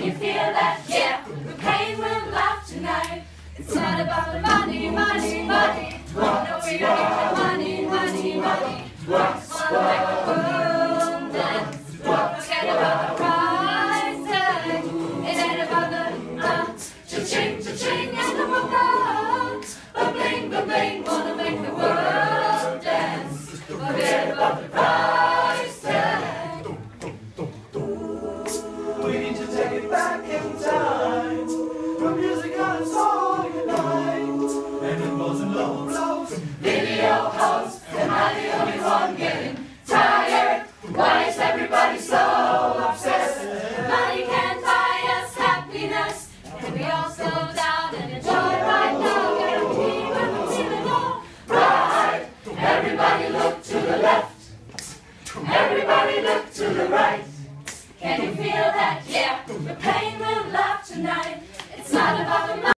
you feel that? Yeah, the pain will laugh tonight. It's not about the money, money, money. No, we don't need the money, money, money. Just wanna make the world dance. Forget about the price tag. It ain't about the cha-ching, cha-ching, and the ba-ba. Ba-bling, ba-bling, wanna make the world dance. Forget about the price tag. We need to take it back in time. From music and song unite. And it blows and low blows. Video hosts, am I the only one getting tired? Why is everybody so obsessed? Money can't buy us happiness. Can we all slow down and enjoy right now? Guarantee when we're feeling all right. Everybody look to the left. Everybody look to the right. Can you feel that? Yeah, the pain will laugh tonight. It's not about the money.